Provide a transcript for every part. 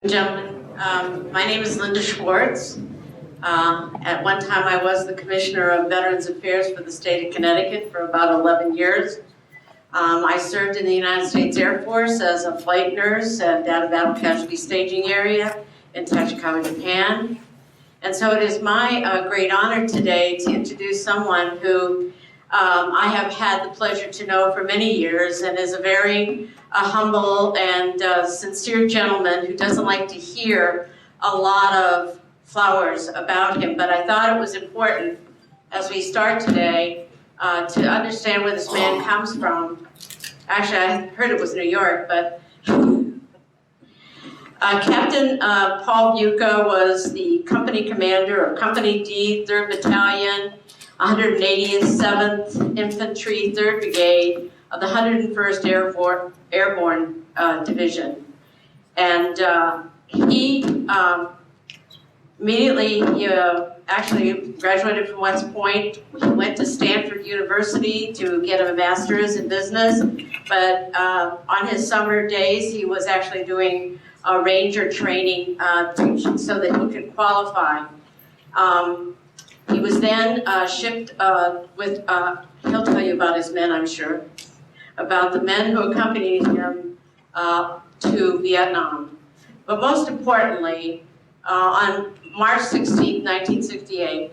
Gentlemen, my name is Linda Schwartz. At one time I was the Commissioner of Veterans Affairs for the state of Connecticut for about 11 years. I served in the United States Air Force as a flight nurse at a battle casualty staging area in Tachikawa, Japan. And so it is my great honor today to introduce someone who I have had the pleasure to know for many years and is a very humble and sincere gentleman who doesn't like to hear a lot of flowers about him. But I thought it was important as we start today to understand where this man comes from. Actually, I heard it was New York, but Captain Paul Bucha was the company commander of Company D, 3rd Battalion, 187th Infantry, 3rd Brigade of the 101st Airborne Division. And he immediately actually graduated from West Point. He went to Stanford University to get a master's in business, but on his summer days he was actually doing ranger training so that he could qualify. He was then shipped with, he'll tell you about his men, I'm sure, about the men who accompanied him to Vietnam. But most importantly, on March 16, 1968,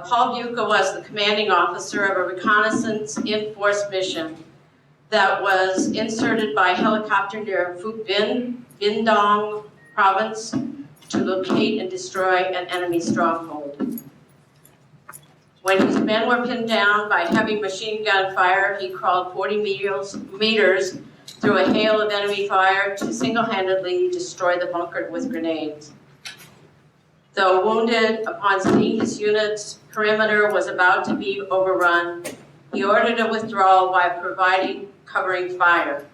Paul Bucha was the commanding officer of a reconnaissance-in-force mission that was inserted by helicopter near Phuoc Vinh, Binh Duong Province, to locate and destroy an enemy stronghold. When his men were pinned down by heavy machine gun fire, he crawled 40 meters through a hail of enemy fire to single-handedly destroy the bunker with grenades. Though wounded, upon seeing his unit's perimeter was about to be overrun, he ordered a withdrawal by providing covering fire.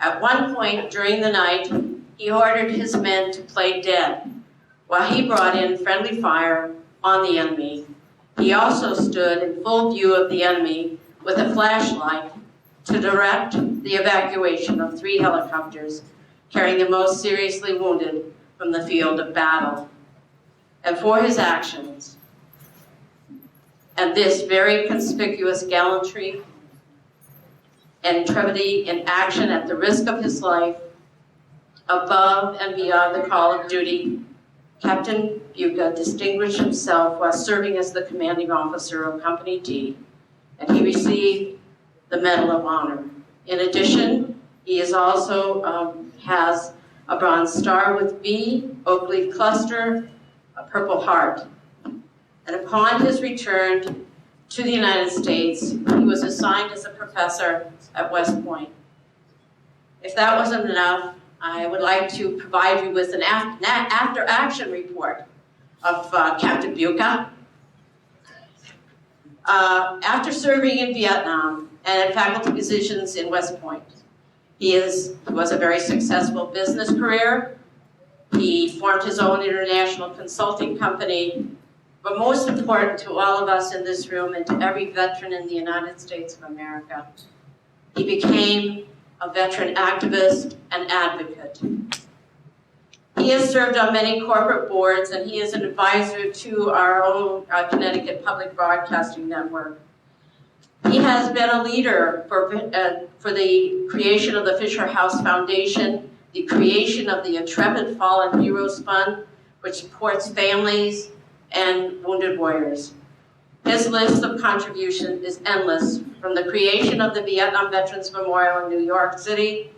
At one point during the night, he ordered his men to play dead, while he brought in friendly fire on the enemy. He also stood in full view of the enemy with a flashlight to direct the evacuation of 3 helicopters carrying the most seriously wounded from the field of battle. And for his actions, and this very conspicuous gallantry and intrepidity in action at the risk of his life, above and beyond the call of duty, Captain Bucha distinguished himself while serving as the commanding officer of Company D, and he received the Medal of Honor. In addition, he is also has a Bronze Star with B, Oak Leaf Cluster, a Purple Heart. And upon his return to the United States, he was assigned as a professor at West Point. If that wasn't enough, I would like to provide you with an after-action report of Captain Bucha. After serving in Vietnam and in faculty positions in West Point, he was a very successful business career. He formed his own international consulting company, but most important to all of us in this room and to every veteran in the United States of America, he became a veteran activist and advocate. He has served on many corporate boards, and he is an advisor to our own Connecticut Public Broadcasting Network. He has been a leader for the creation of the Fisher House Foundation, the creation of the Intrepid Fallen Heroes Fund, which supports families and wounded warriors. His list of contributions is endless, from the creation of the Vietnam Veterans Memorial in New York City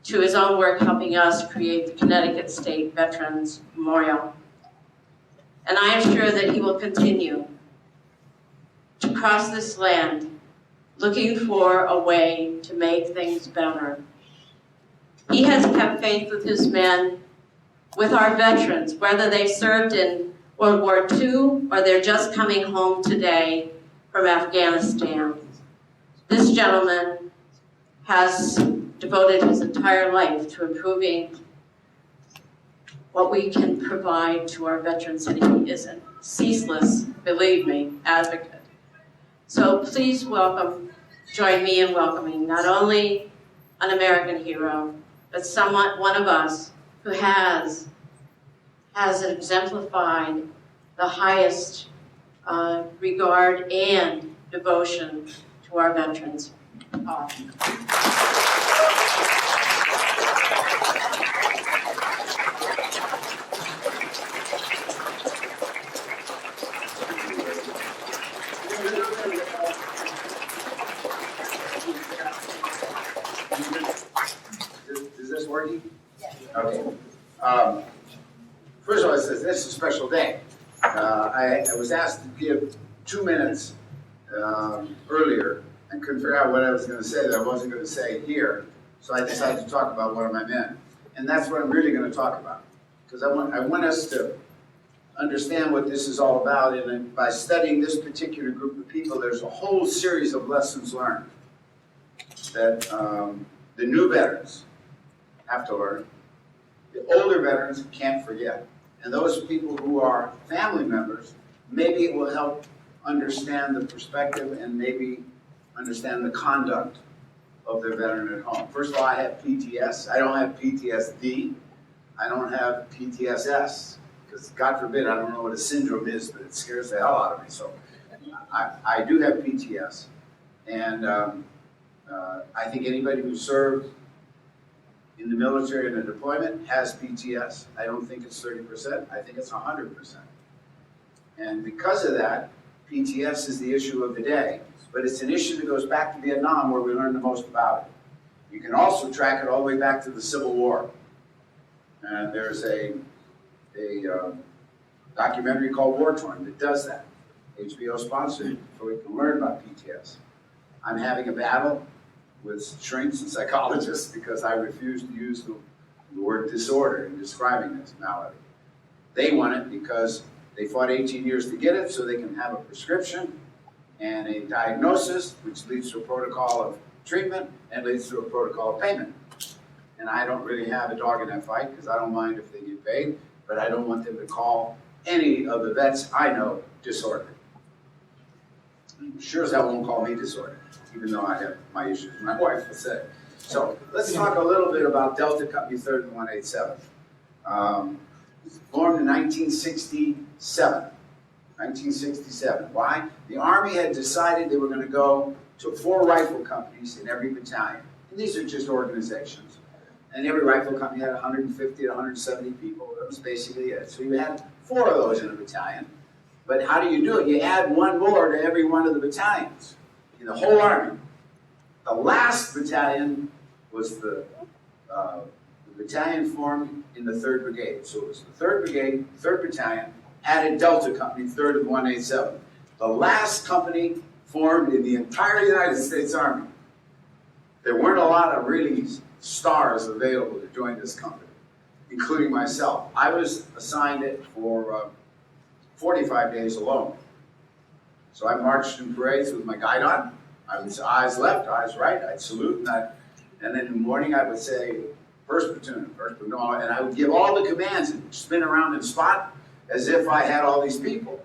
to his own work helping us create the Connecticut State Veterans Memorial. And I am sure that he will continue to cross this land looking for a way to make things better. He has kept faith with his men, with our veterans, whether they served in World War II or they're just coming home today from Afghanistan. This gentleman has devoted his entire life to improving what we can provide to our veterans, and he is a ceaseless, believe me, advocate. So please join me in welcoming not only an American hero, but one of us who has exemplified the highest regard and devotion to our veterans. Is this working? Yes. Okay. First of all, this is a special day. I was asked to give 2 minutes earlier and couldn't figure out what I was going to say that I wasn't going to say here, so I decided to talk about one of my men. And that's what I'm really going to talk about, because I want us to understand what this is all about, and by studying this particular group of people, there's a whole series of lessons learned that the new veterans have to learn. The older veterans can't forget. And those people who are family members, maybe it will help understand the perspective and maybe understand the conduct of their veteran at home. First of all, I have PTS. I don't have PTSD. I don't have PTSS, because God forbid, I don't know what a syndrome is, but it scares the hell out of me. So I do have PTS. And I think anybody who served in the military and a deployment has PTS. I don't think it's 30%, I think it's 100%. And because of that, PTS is the issue of the day, but it's an issue that goes back to Vietnam, where we learned the most about it. You can also track it all the way back to the Civil War. And there's a documentary called War Torn that does that. HBO sponsored, so we can learn about PTS. I'm having a battle with shrinks and psychologists because I refuse to use the word disorder in describing this malady. They want it because they fought 18 years to get it, so they can have a prescription and a diagnosis, which leads to a protocol of treatment and leads to a protocol of payment. And I don't really have a dog in that fight, because I don't mind if they get paid, but I don't want them to call any of the vets I know disorder. Sure as hell won't call me disorder, even though I have my issues, my wife will say. So let's talk a little bit about Delta Company 3rd and 187th. It was formed in 1967. 1967. Why? The Army had decided they were going to go to 4 rifle companies in every battalion. And these are just organizations. And every rifle company had 150 to 170 people. That was basically it. So you had 4 of those in a battalion. But how do you do it? You add 1 more to every one of the battalions in the whole Army. The last battalion was the battalion formed in the 3rd Brigade. So it was the 3rd Brigade, 3rd Battalion, added Delta Company, 3rd and 187th. The last company formed in the entire United States Army. There weren't a lot of really stars available to join this company, including myself. I was assigned it for 45 days alone. So I marched in parades with my guide on. I would say eyes left, eyes right. I'd salute, and then in the morning I would say, first platoon, and I would give all the commands and spin around and spot as if I had all these people.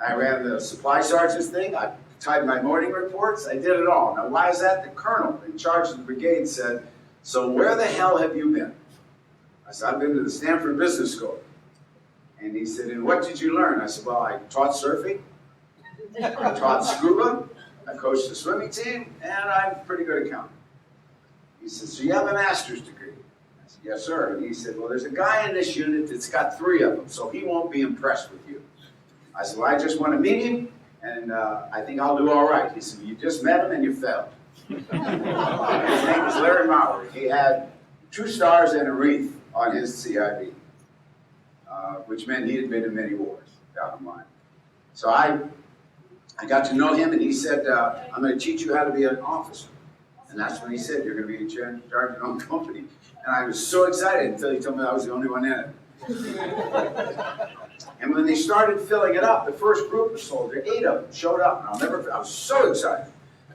I ran the supply sergeant's thing. I typed my morning reports. I did it all. Now, why is that? The colonel in charge of the brigade said, "So where the hell have you been?" I said, "I've been to the Stanford Business School." And he said, "And what did you learn?" I said, "Well, I taught surfing, I taught scuba, I coached the swimming team, and I'm pretty good at counting." He said, "So you have a master's degree?" I said, "Yes, sir." And he said, "Well, there's a guy in this unit that's got 3 of them, so he won't be impressed with you." I said, "Well, I just want to meet him, and I think I'll do all right." He said, "You just met him and you failed." His name was Larry Maurer. He had 2 stars and a wreath on his CIB, which meant he had been in many wars down the line. So I got to know him, and he said, "I'm going to teach you how to be an officer." And that's when he said, "You're going to be in charge of your own company." And I was so excited until he told me I was the only one in it. And when they started filling it up, the first group of soldiers, 8 of them showed up. And I was so excited.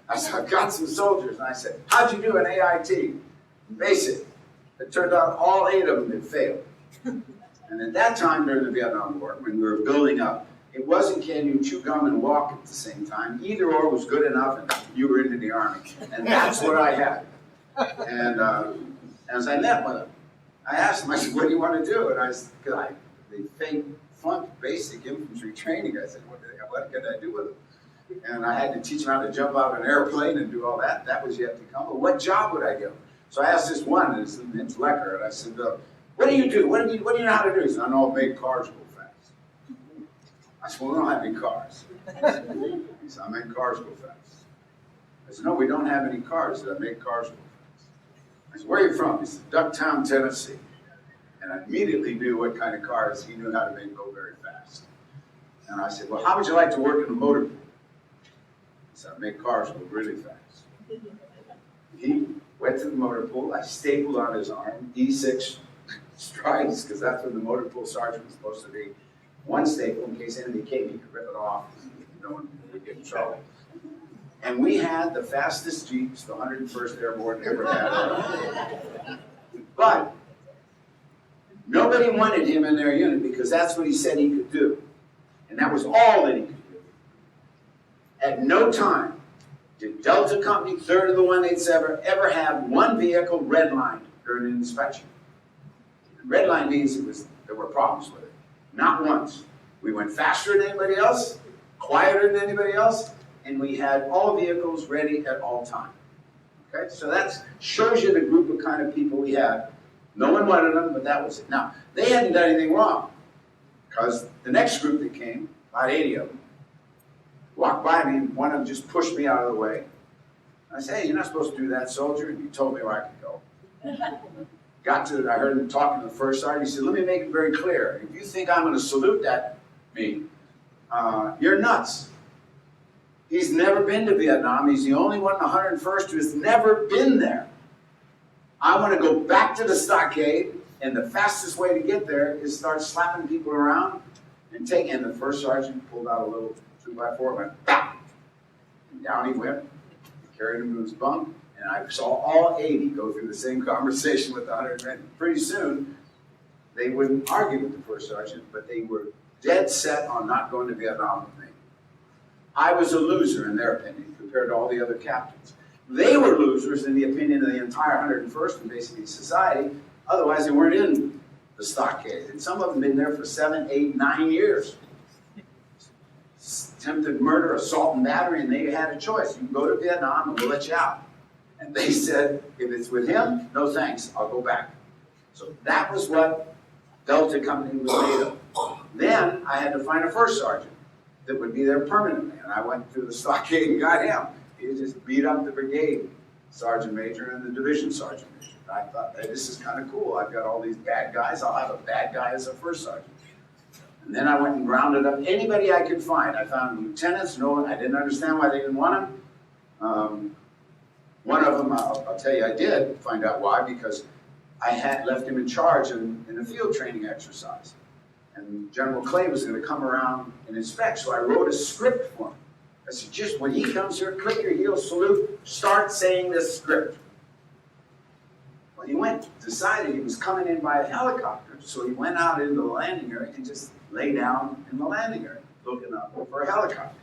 I said, "I've got some soldiers." And I said, "How'd you do in AIT?" Basic. It turned out all 8 of them had failed. And at that time during the Vietnam War, when we were building up, it wasn't can you chew gum and walk at the same time. Either or was good enough, and you were into the Army. And that's what I had. And as I met with him, I asked him, I said, what do you want to do? And they flunked basic infantry training. I said, what could I do with it? And I had to teach him how to jump out of an airplane and do all that. That was yet to come. But what job would I give him? So I asked this one, and it's Lecker, and I said, what do you do? What do you know how to do? He said, I know how to make cars go fast. I said, well, we don't have any cars. He said, I make cars go fast. I said, no, we don't have any cars that make cars go fast. I said, where are you from? He said, Ducktown, Tennessee. And I immediately knew what kind of cars he knew how to make go very fast. And I said, well, how would you like to work in a motor pool? He said, I make cars go really fast. He went to the motor pool. I stapled on his arm E6 stripes, because that's what the motor pool sergeant was supposed to be. One staple, in case anybody came, he could rip it off. No one would get in trouble. And we had the fastest Jeeps the 101st Airborne ever had. But nobody wanted him in their unit because that's what he said he could do. And that was all that he could do. At no time did Delta Company, 3rd of the 187, ever have one vehicle redlined during an inspection. Redline means there were problems with it. Not once. We went faster than anybody else, quieter than anybody else, and we had all vehicles ready at all times. Okay, so that shows you the group of kind of people we had. No one wanted them, but that was it. Now, they hadn't done anything wrong, because the next group that came, about 80 of them, walked by me, and one of them just pushed me out of the way. I said, hey, you're not supposed to do that, soldier, and you told me where I could go. Got to it, I heard him talking to the first sergeant. He said, let me make it very clear. If you think I'm going to salute me, you're nuts. He's never been to Vietnam. He's the only one in the 101st who has never been there. I want to go back to the stockade, and the fastest way to get there is start slapping people around and taking. And the first sergeant pulled out a little 2x4 and went, BAP! And down he went, carried him to his bunk, and I saw all 80 go through the same conversation with the 100 men. Pretty soon, they wouldn't argue with the first sergeant, but they were dead set on not going to Vietnam with me. I was a loser in their opinion compared to all the other captains. They were losers in the opinion of the entire 101st and basically society. Otherwise, they weren't in the stockade. And some of them been there for 7, 8, 9 years. Attempted murder, assault, and battery, and they had a choice. You can go to Vietnam and we'll let you out. And they said, if it's with him, no thanks, I'll go back. So that was what Delta Company was made of. Then I had to find a first sergeant that would be there permanently. And I went to the stockade and got him. He just beat up the brigade sergeant major and the division sergeant major. And I thought, hey, this is kind of cool. I've got all these bad guys. I'll have a bad guy as a first sergeant. And then I went and rounded up anybody I could find. I found lieutenants. No one, I didn't understand why they didn't want them. One of them, I'll tell you, I did find out why, because I had left him in charge in a field training exercise. And General Clay was going to come around and inspect, so I wrote a script for him. I said, just when he comes here, click your heels, salute, start saying this script. Well, he decided he was coming in by a helicopter, so he went out into the landing area and just lay down in the landing area, looking up for a helicopter.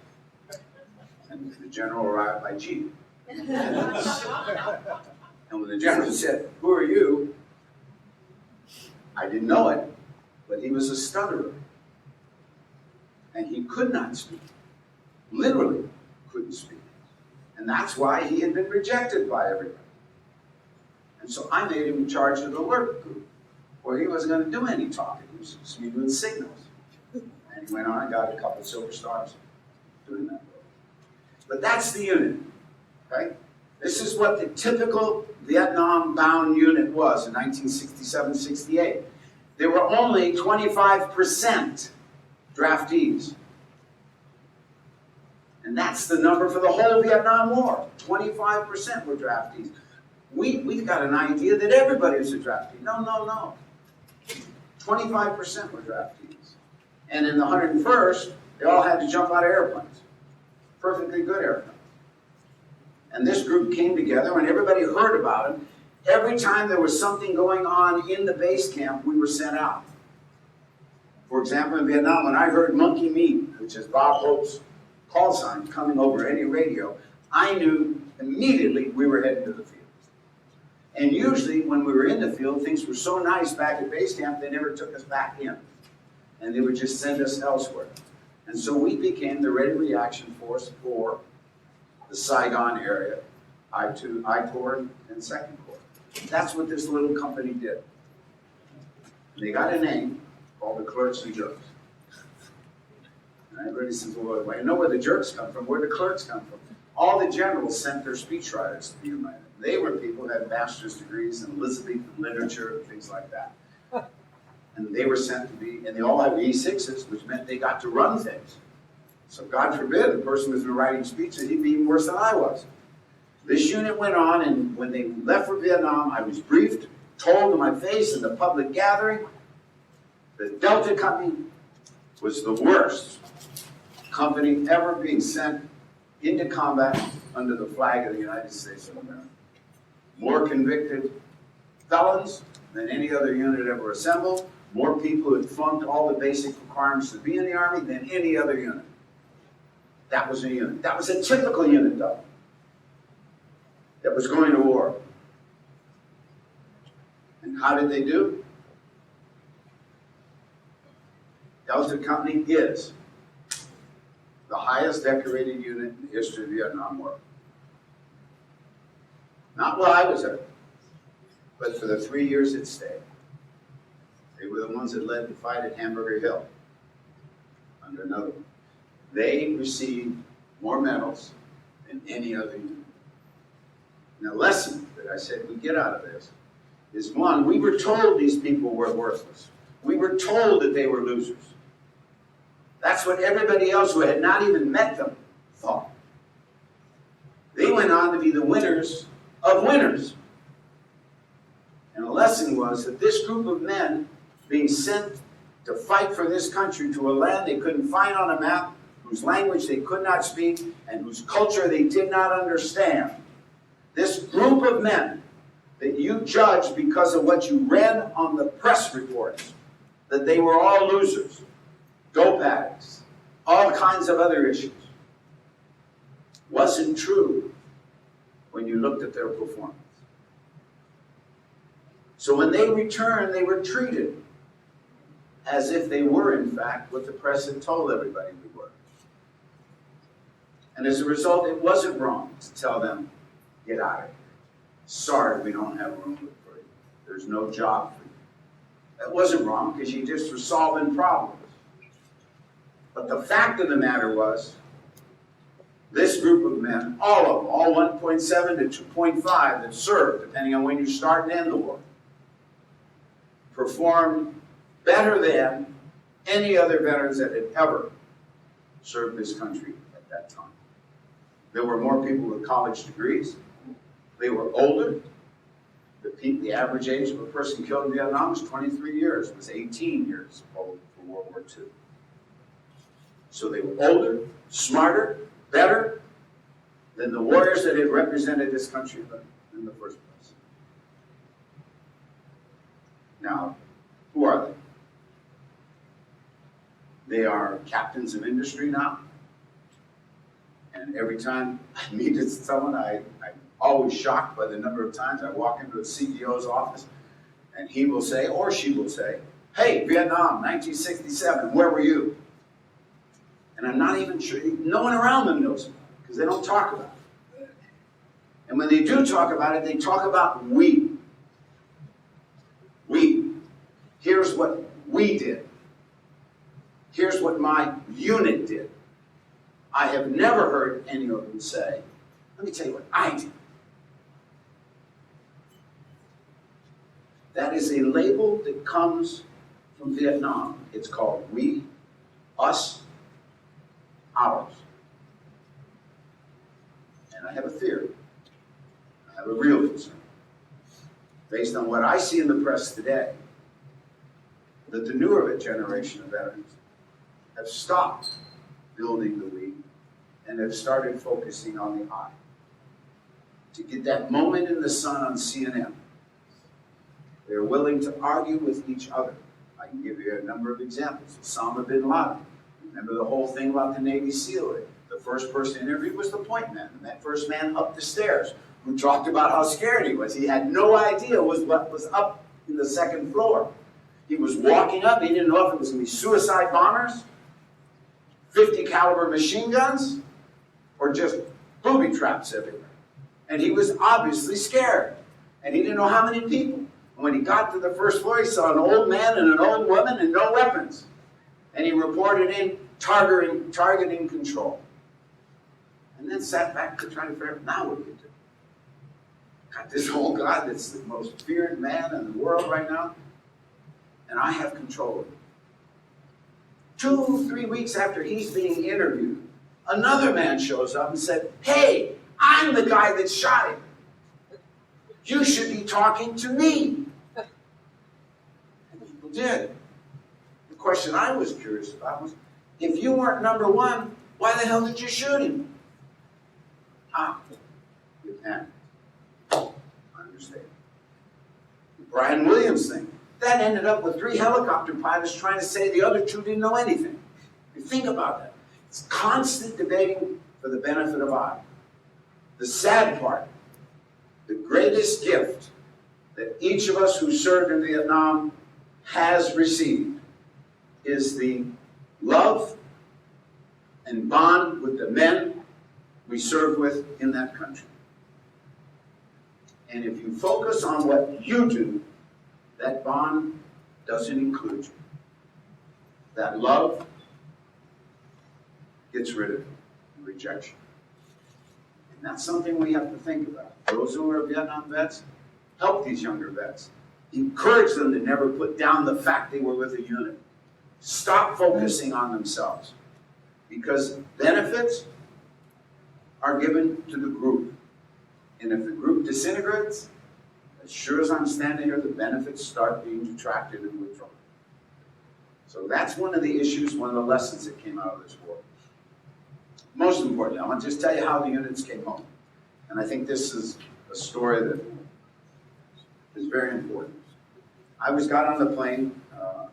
And the general arrived by jeep. And when the general said, who are you? I didn't know it, but he was a stutterer. And he could not speak. Literally couldn't speak. And that's why he had been rejected by everybody. And so I made him in charge of the work group, where he wasn't going to do any talking. He was just doing signals. And he went on and got a couple of silver stars doing that. But that's the unit. Okay? This is what the typical Vietnam-bound unit was in 1967-68. There were only 25% draftees. And that's the number for the whole Vietnam War. 25% were draftees. We've got an idea that everybody was a draftee. No. 25% were draftees. And in the 101st, they all had to jump out of airplanes. Perfectly good airplanes. And this group came together, and everybody heard about it. Every time there was something going on in the base camp, we were sent out. For example, in Vietnam, when I heard monkey meat, which is Bob Hope's call sign, coming over any radio, I knew immediately we were heading to the field. And usually, when we were in the field, things were so nice back at base camp, they never took us back in. And they would just send us elsewhere. And so we became the Ready Reaction Force for the Saigon area, I Corps and 2nd Corps. That's what this little company did. They got a name called the Clerks and Jerks. And everybody says, well, I know where the jerks come from. Where the clerks come from? All the generals sent their speechwriters to be invited. They were people who had master's degrees in Elizabethan literature and things like that. And they were sent to be, and they all had E6s, which meant they got to run things. So God forbid the person was writing speeches, he'd be even worse than I was. This unit went on, and when they left for Vietnam, I was briefed, told to my face in the public gathering, the Delta Company was the worst company ever being sent into combat under the flag of the United States of America. More convicted felons than any other unit ever assembled, more people who had flunked all the basic requirements to be in the Army than any other unit. That was a unit. That was a typical unit, though, that was going to war. And how did they do? Delta Company is the highest decorated unit in the history of the Vietnam War. Not while I was there, but for the 3 years it stayed. They were the ones that led the fight at Hamburger Hill under another one. They received more medals than any other unit. And the lesson that I said we get out of this is, one, we were told these people were worthless. We were told that they were losers. That's what everybody else who had not even met them thought. They went on to be the winners of winners. And the lesson was that this group of men being sent to fight for this country to a land they couldn't find on a map, whose language they could not speak, and whose culture they did not understand. This group of men that you judged because of what you read on the press reports, that they were all losers, dope addicts, all kinds of other issues, wasn't true when you looked at their performance. So when they returned, they were treated as if they were, in fact, what the press had told everybody we were. And as a result, it wasn't wrong to tell them, get out of here. Sorry, we don't have room for you. There's no job for you. That wasn't wrong, because you just were solving problems. But the fact of the matter was, this group of men, all of them, all 1.7 to 2.5 that served, depending on when you start and end the war, performed better than any other veterans that had ever served this country at that time. There were more people with college degrees. They were older. The average age of a person killed in Vietnam was 23 years. It was 18 years old for World War II. So they were older, smarter, better than the warriors that had represented this country in the first place. Now, who are they? They are captains of industry now. And every time I meet someone, I'm always shocked by the number of times I walk into a CEO's office and he will say, or she will say, hey, Vietnam, 1967, where were you? And I'm not even sure, no one around them knows about it, because they don't talk about it. And when they do talk about it, they talk about we. We. Here's what we did. Here's what my unit did. I have never heard any of them say, let me tell you what I did. That is a label that comes from Vietnam. It's called we, us, ours. And I have a theory. I have a real concern. Based on what I see in the press today, that the newer generation of veterans have stopped building the we and have started focusing on the I. To get that moment in the sun on CNN, they're willing to argue with each other. I can give you a number of examples. Osama bin Laden. Remember the whole thing about the Navy SEAL? The first person interviewed was the point man, and that first man up the stairs, who talked about how scared he was. He had no idea what was up in the second floor. He was walking up, he didn't know if it was going to be suicide bombers, 50 caliber machine guns, or just booby traps everywhere. And he was obviously scared. And he didn't know how many people. And when he got to the first floor, he saw an old man and an old woman and no weapons. And he reported in targeting control. And then sat back to try to figure out, now what do you do? Got this old guy that's the most feared man in the world right now, and I have control of him. 2-3 weeks after he's being interviewed, another man shows up and said, hey, I'm the guy that shot him. You should be talking to me. And people did. The question I was curious about was, if you weren't number one, why the hell did you shoot him? You can't. I understand. The Brian Williams thing. That ended up with 3 helicopter pilots trying to say the other 2 didn't know anything. You think about that. It's constant debating for the benefit of I. The sad part, the greatest gift that each of us who served in Vietnam has received is the love and bond with the men we served with in that country. And if you focus on what you do, that bond doesn't include you. That love gets rid of you, rejection. And that's something we have to think about. Those who are Vietnam vets, help these younger vets. Encourage them to never put down the fact they were with a unit. Stop focusing on themselves. Because benefits are given to the group. And if the group disintegrates, as sure as I'm standing here, the benefits start being detracted and withdrawn. So that's one of the issues, one of the lessons that came out of this war. Most importantly, I want to just tell you how the units came home. And I think this is a story that is very important. I got on the plane,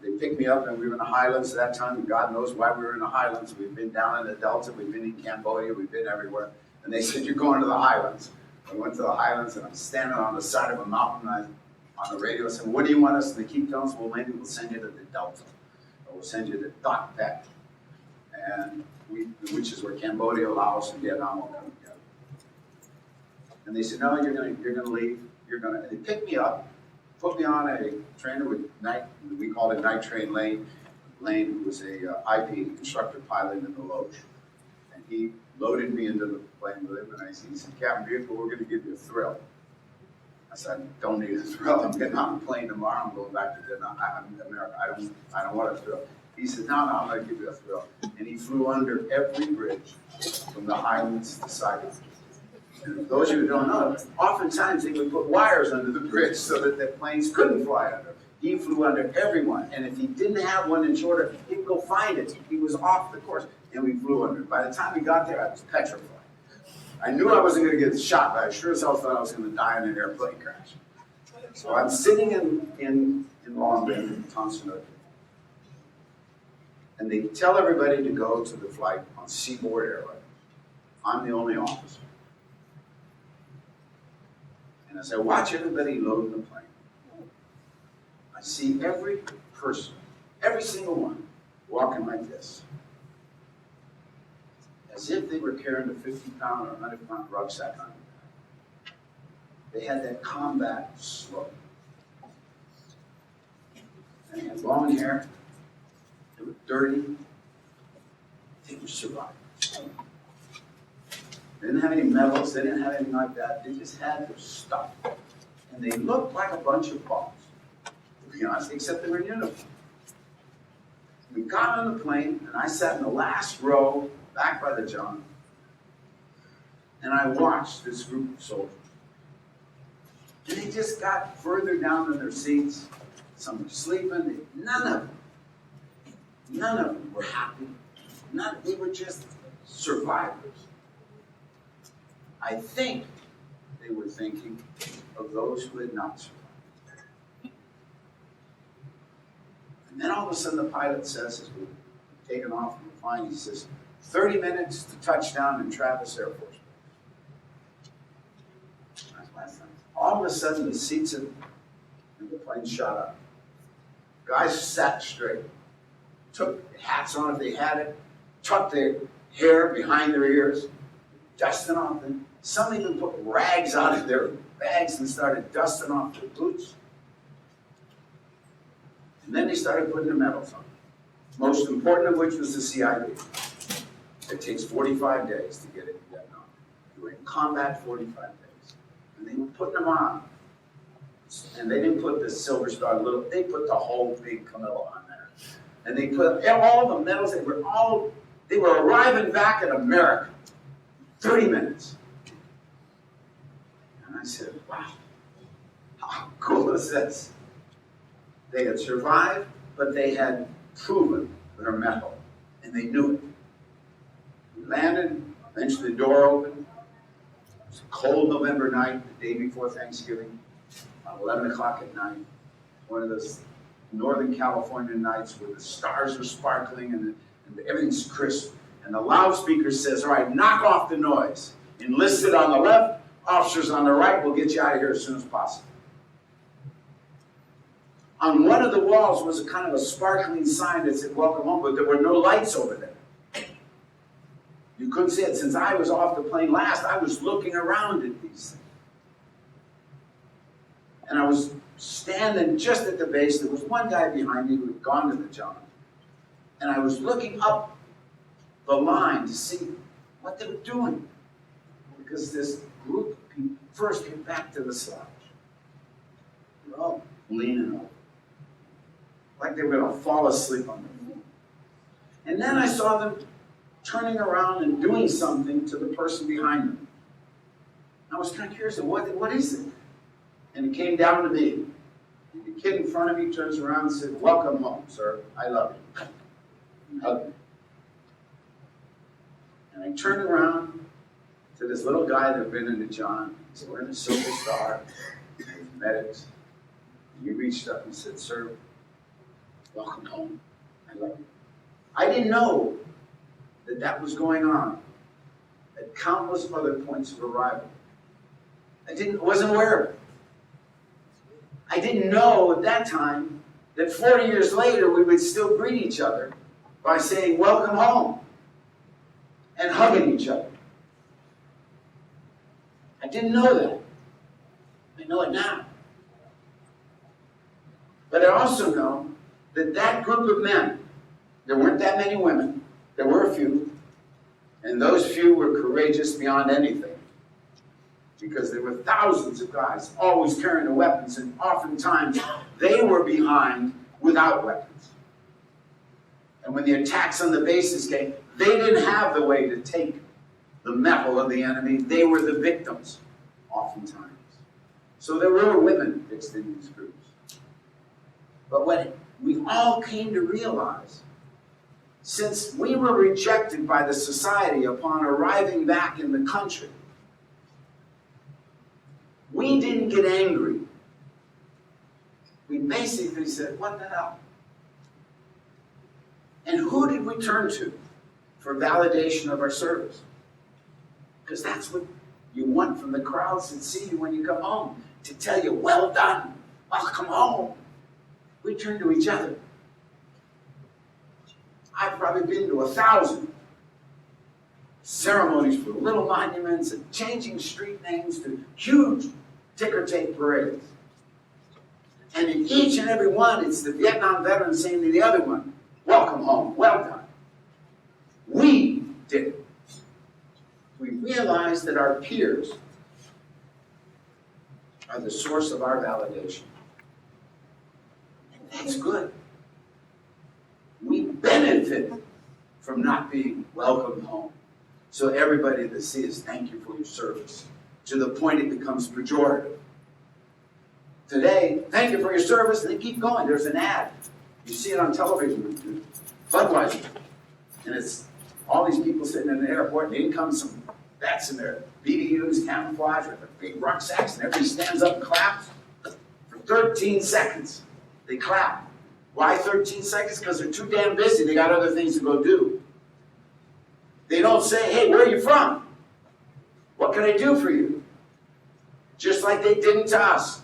they picked me up, and we were in the highlands at that time, and God knows why we were in the highlands. We've been down in the Delta, we've been in Cambodia, we've been everywhere. And they said, you're going to the highlands. I went to the highlands, and I'm standing on the side of a mountain, and on the radio, I said, what do you want us? And they keep telling us, well, maybe we'll send you to the Delta, or we'll send you to Dot Pet, and which is where Cambodia, Laos, and Vietnam all come together. And they said, no, you're going to leave. And they picked me up, put me on a trainer with we called it Night Train Lane, who was a IP instructor pilot in the Loach. And he loaded me into the plane with him, and he said, Captain Beautiful, we're going to give you a thrill. I said, I don't need a thrill. I'm getting on the plane tomorrow. I'm going back to Vietnam. I'm America. I don't want a thrill. He said, no, I'm going to give you a thrill. And he flew under every bridge from the highlands to Saigon. And those of you who don't know, oftentimes they would put wires under the bridge so that the planes couldn't fly under. He flew under everyone. And if he didn't have one in shorter, he'd go find it. He was off the course. And we flew under. By the time we got there, I was petrified. I knew I wasn't going to get shot, but I sure as hell thought I was going to die in an airplane crash. So I'm sitting in Long Binh, in Thompson. And they tell everybody to go to the flight on Seaboard Airline. I'm the only officer. And as I watch everybody load the plane, I see every person, every single one, walking like this. As if they were carrying a 50-pound or 100-pound rucksack on their back. They had that combat slope. And they had long hair. They were dirty. They were survivors. They didn't have any medals. They didn't have anything like that. They just had their stuff. And they looked like a bunch of bums, to be honest, except they were in uniform. We got on the plane, and I sat in the last row, back by the John, and I watched this group of soldiers. And they just got further down in their seats. Some were sleeping. None of them were happy. They were just survivors. I think they were thinking of those who had not survived. And then all of a sudden the pilot says, as we're taking off from the flying, he says, 30 minutes to touchdown in Travis Air Force Base. all of a sudden the seats in the plane shot up. Guys sat straight, took hats on if they had it, tucked their hair behind their ears, dusting off them. Some even put rags out of their bags and started dusting off their boots. And then they started putting their medals on. Most important of which was the CID. It takes 45 days to get it in Vietnam. You were in combat 45 days. And they were putting them on. And they didn't put the silver star little, they put the whole big Camilla on there. And they put all the medals, they were arriving back in America. 30 minutes. And I said, wow, how cool is this? They had survived, but they had proven their mettle, and they knew it. We landed, eventually the door opened. It was a cold November night, the day before Thanksgiving, about 11 o'clock at night. One of those Northern California nights where the stars are sparkling and everything's crisp. And the loudspeaker says, all right, knock off the noise. Enlisted on the left, officers on the right, we'll get you out of here as soon as possible. On one of the walls was a kind of a sparkling sign that said, welcome home, but there were no lights over there. You couldn't see it. Since I was off the plane last, I was looking around at these things. And I was standing just at the base. There was one guy behind me who had gone to the John. And I was looking up the line to see what they were doing. Because this group of people first came back to the slouch. They were all leaning over. Like they were going to fall asleep on the floor. And then I saw them turning around and doing something to the person behind them. I was kind of curious, what is it? And it came down to me. And the kid in front of me turns around and said, welcome home, sir. I love you. And hugged me. And I turned around to this little guy that had been in the John. He's wearing a silver star. He was medics. And he reached up and said, sir, welcome home. I love you. I didn't know that that was going on at countless other points of arrival. Wasn't aware of it. I didn't know at that time that 40 years later we would still greet each other by saying, welcome home, and hugging each other. I didn't know that. I know it now. But I also know that that group of men, there weren't that many women, there were a few, and those few were courageous beyond anything. Because there were thousands of guys always carrying the weapons, and oftentimes they were behind without weapons. And when the attacks on the bases came, they didn't have the way to take the metal of the enemy. They were the victims, oftentimes. So there were women mixed in these groups. But what we all came to realize, since we were rejected by the society upon arriving back in the country, we didn't get angry. We basically said, what the hell? And who did we turn to for validation of our service? Because that's what you want from the crowds that see you when you come home, to tell you, well done, welcome home. We turn to each other. I've probably been to 1,000 ceremonies for little monuments and changing street names to huge ticker tape parades. And in each and every one, it's the Vietnam veteran saying to the other one, welcome home, well done. We did it. We realized that our peers are the source of our validation. And that's good. We benefit from not being welcomed home. So everybody that sees, thank you for your service, to the point it becomes pejorative. Today, thank you for your service, and they keep going. There's an ad. You see it on television, Budweiser. And it's all these people sitting in the airport, and in comes some vets in their BDUs, camouflage, with their big rucksacks, and everybody stands up and claps. For 13 seconds, they clap. Why 13 seconds? Because they're too damn busy. They got other things to go do. They don't say, hey, where are you from? What can I do for you? just like they didn't to us.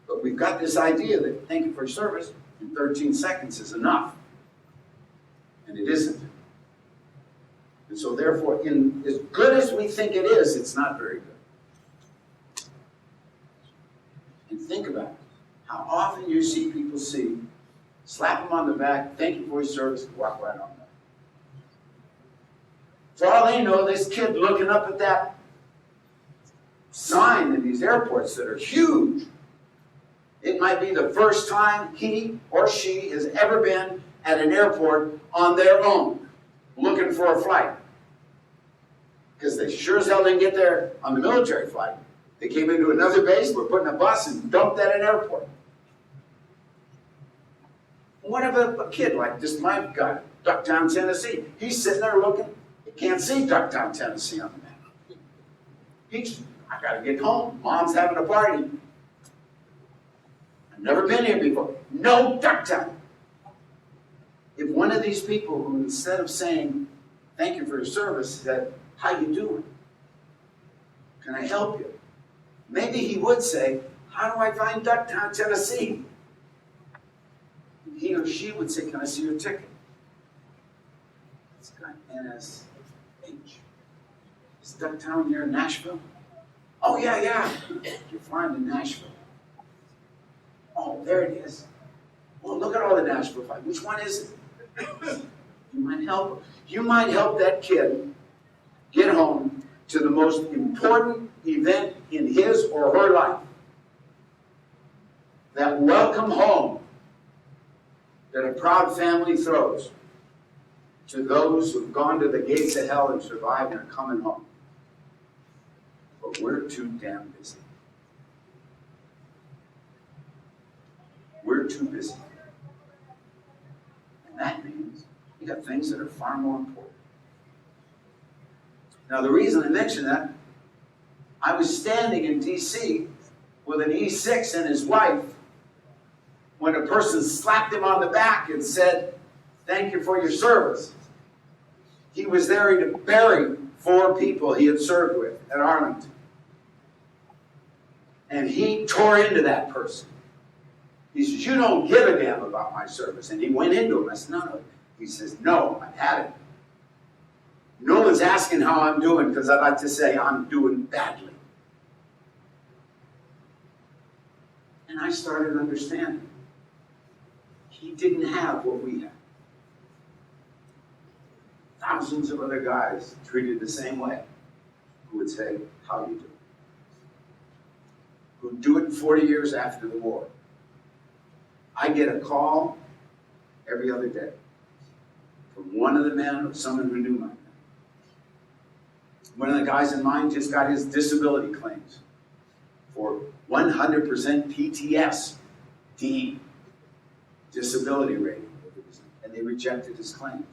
But we've got this idea that thank you for your service in 13 seconds is enough. And it isn't. And so therefore, in as good as we think it is, it's not very good. And think about it. How often you see people slap them on the back, thank you for your service, and walk right on that. For all they know, this kid looking up at that sign in these airports that are huge, it might be the first time he or she has ever been at an airport on their own, looking for a flight. Because they sure as hell didn't get there on the military flight. They came into another base, were put in a bus and dumped at an airport. What about a kid like this, my guy, Ducktown, Tennessee? He's sitting there looking, he can't see Ducktown, Tennessee on the map. I gotta get home, mom's having a party. I've never been here before. No Ducktown. If one of these people who, instead of saying, thank you for your service, said, how you doing? Can I help you? Maybe he would say, how do I find Ducktown, Tennessee? He or she would say, can I see your ticket? It's got NSH. Is Ducktown near Nashville? Oh, yeah. You're flying to Nashville. Oh, there it is. Well, look at all the Nashville flights. Which one is it? You might help. You might help that kid get home to the most important event in his or her life. That welcome home that a proud family throws to those who've gone to the gates of hell and survived and are coming home. But we're too damn busy. We're too busy. And that means we got things that are far more important. Now, the reason I mention that, I was standing in D.C. with an E6 and his wife when a person slapped him on the back and said, thank you for your service. He was there to bury 4 people he had served with at Arlington. And he tore into that person. He says, you don't give a damn about my service. And he went into him. I said, no. He says, no, I've had it. No one's asking how I'm doing because I'd like to say I'm doing badly. And I started understanding. He didn't have what we had. Thousands of other guys treated the same way who would say, how you doing? Who'd do it 40 years after the war. I get a call every other day from one of the men or someone who knew my men. One of the guys in mine just got his disability claims for 100% PTSD disability rating, and they rejected his claims.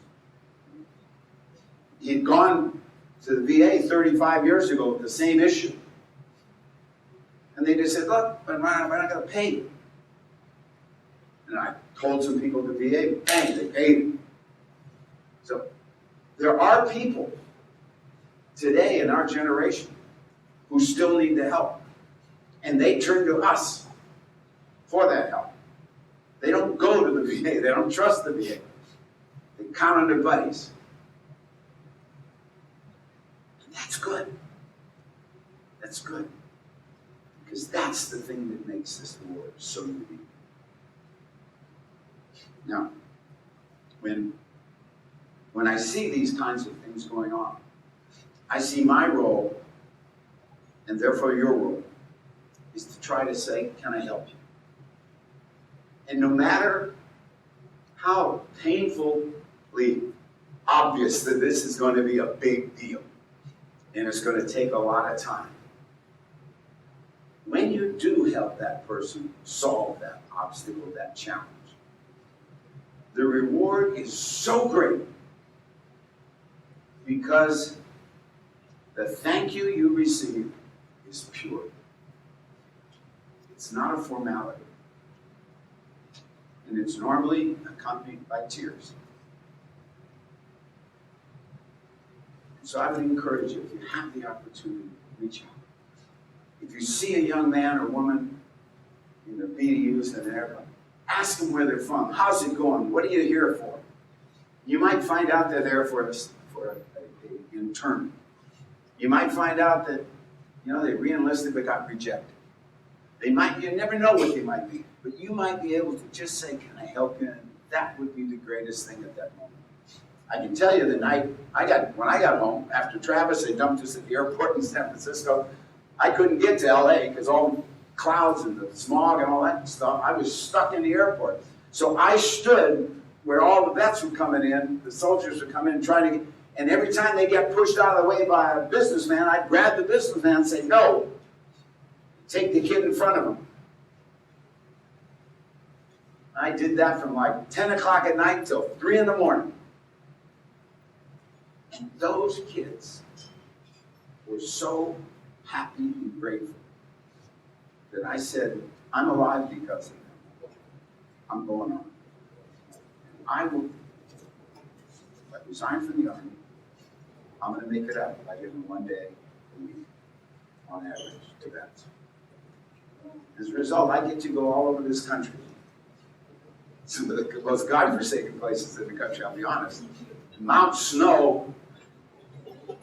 He'd gone to the VA 35 years ago with the same issue. And they just said, look, we're not going to pay you. And I told some people at the VA, bang, they paid him. So there are people today in our generation who still need the help. And they turn to us for that help. They don't go to the VA. They don't trust the VA. They count on their buddies. And that's good. That's good. Because that's the thing that makes this war so unique. Now, when I see these kinds of things going on, I see my role, and therefore your role, is to try to say, can I help you? And no matter how painfully obvious that this is going to be a big deal, and it's going to take a lot of time, when you do help that person solve that obstacle, that challenge, the reward is so great because the thank you you receive is pure. It's not a formality. And it's normally accompanied by tears. So I would encourage you, if you have the opportunity, reach out. if you see a young man or woman in the BDUs and an airplane, ask them where they're from. How's it going? What are you here for? You might find out they're there for an internment. You might find out that, they re-enlisted but got rejected. You never know what they might be, but you might be able to just say, can I help you? And that would be the greatest thing at that moment. I can tell you the night when I got home, after Travis, they dumped us at the airport in San Francisco. I couldn't get to LA because all the clouds and the smog and all that stuff, I was stuck in the airport. So I stood where all the vets were coming in, the soldiers were coming in trying to get, and every time they get pushed out of the way by a businessman, I'd grab the businessman and say, no, take the kid in front of him. I did that from like 10 o'clock at night till 3 in the morning. And those kids were so happy and grateful that I said, I'm alive because of them. I'm going on. I resign from the Army. I'm going to make it up. I give them 1 day a week on average to vets. As a result, I get to go all over this country. Some of the most godforsaken places in the country, I'll be honest. Mount Snow,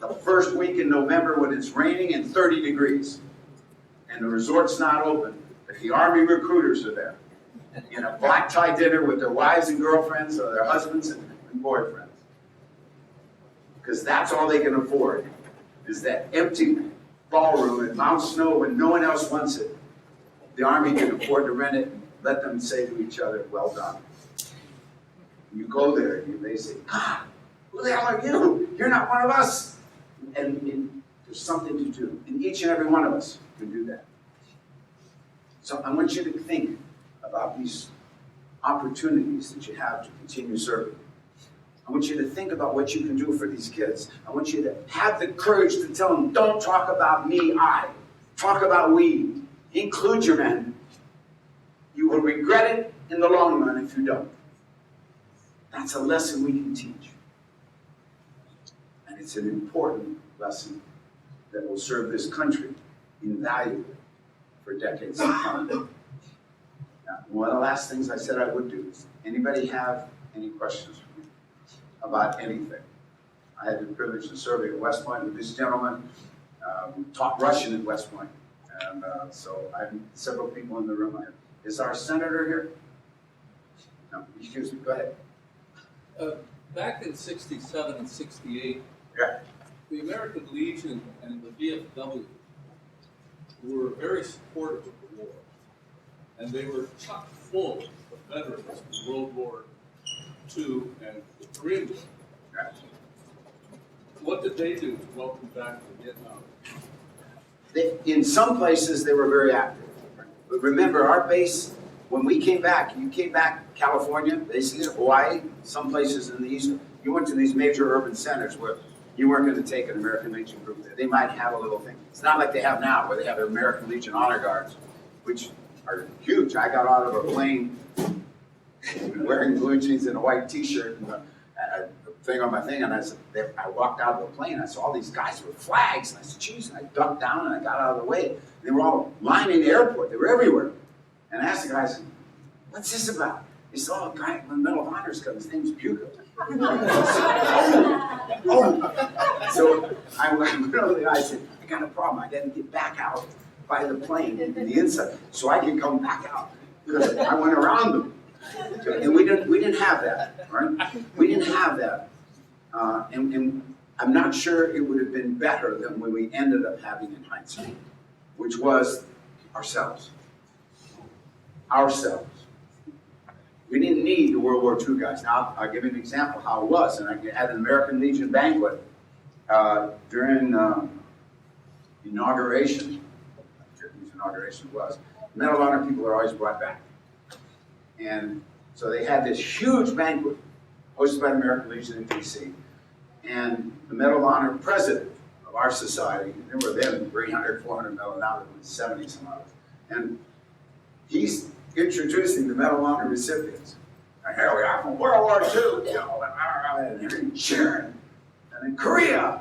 the first week in November when it's raining and 30 degrees. And the resort's not open, but the Army recruiters are there. In a black tie dinner with their wives and girlfriends or their husbands and boyfriends. Because that's all they can afford, is that empty ballroom at Mount Snow when no one else wants it. The Army can afford to rent it and let them say to each other, well done. You go there and they say, God, who the hell are you? You're not one of us. And there's something to do. And each and every one of us can do that. So I want you to think about these opportunities that you have to continue serving. I want you to think about what you can do for these kids. I want you to have the courage to tell them, don't talk about me, I. Talk about we. Include your men. You will regret it in the long run if you don't. That's a lesson we can teach. And it's an important lesson that will serve this country invaluably for decades to come. Now, one of the last things I said I would do is, anybody have any questions for me about anything? I had the privilege of serving at West Point with this gentleman who taught Russian at West Point. And so I have several people in the room. Is our senator here? No, excuse me, go ahead. Back in '67 and '68, Yeah. the American Legion and the VFW were very supportive of the war. And they were chock full of veterans from World War II and the Korean War. Yeah. What did they do to welcome back to Vietnam? In some places, they were very active. But remember, our base, when we came back, you came back California, basically Hawaii, some places in the east. You went to these major urban centers where you weren't going to take an American Legion group there. They might have a little thing. It's not like they have now, where they have American Legion Honor Guards, which are huge. I got out of a plane wearing blue jeans and a white T-shirt and a thing on my thing, and I walked out of the plane. I saw all these guys with flags, and I said, "Geez!" And I ducked down and I got out of the way. They were all lining the airport. They were everywhere. And I asked the guys, "What's this about?" He said, "Oh, a guy with the Medal of Honor is coming. His name's Bucha." So I went over there. I said, "I got a problem. I got to get back out by the plane in the inside so I can come back out." Because I went around them. And we didn't have that, right? We didn't have that. And I'm not sure it would have been better than what we ended up having in hindsight, which was ourselves. Ourselves. We didn't need the World War II guys. Now, I'll give you an example of how it was. And I had an American Legion banquet during inauguration. I'm not sure whose inauguration it was. Medal of Honor people are always brought back. And so they had this huge banquet hosted by the American Legion in D.C. And the Medal of Honor president of our society, there were then 300, 400 medals, now there were 70 some others. And he's introducing the Medal of Honor recipients. And here we are from World War II, you know, and they're cheering. And in Korea,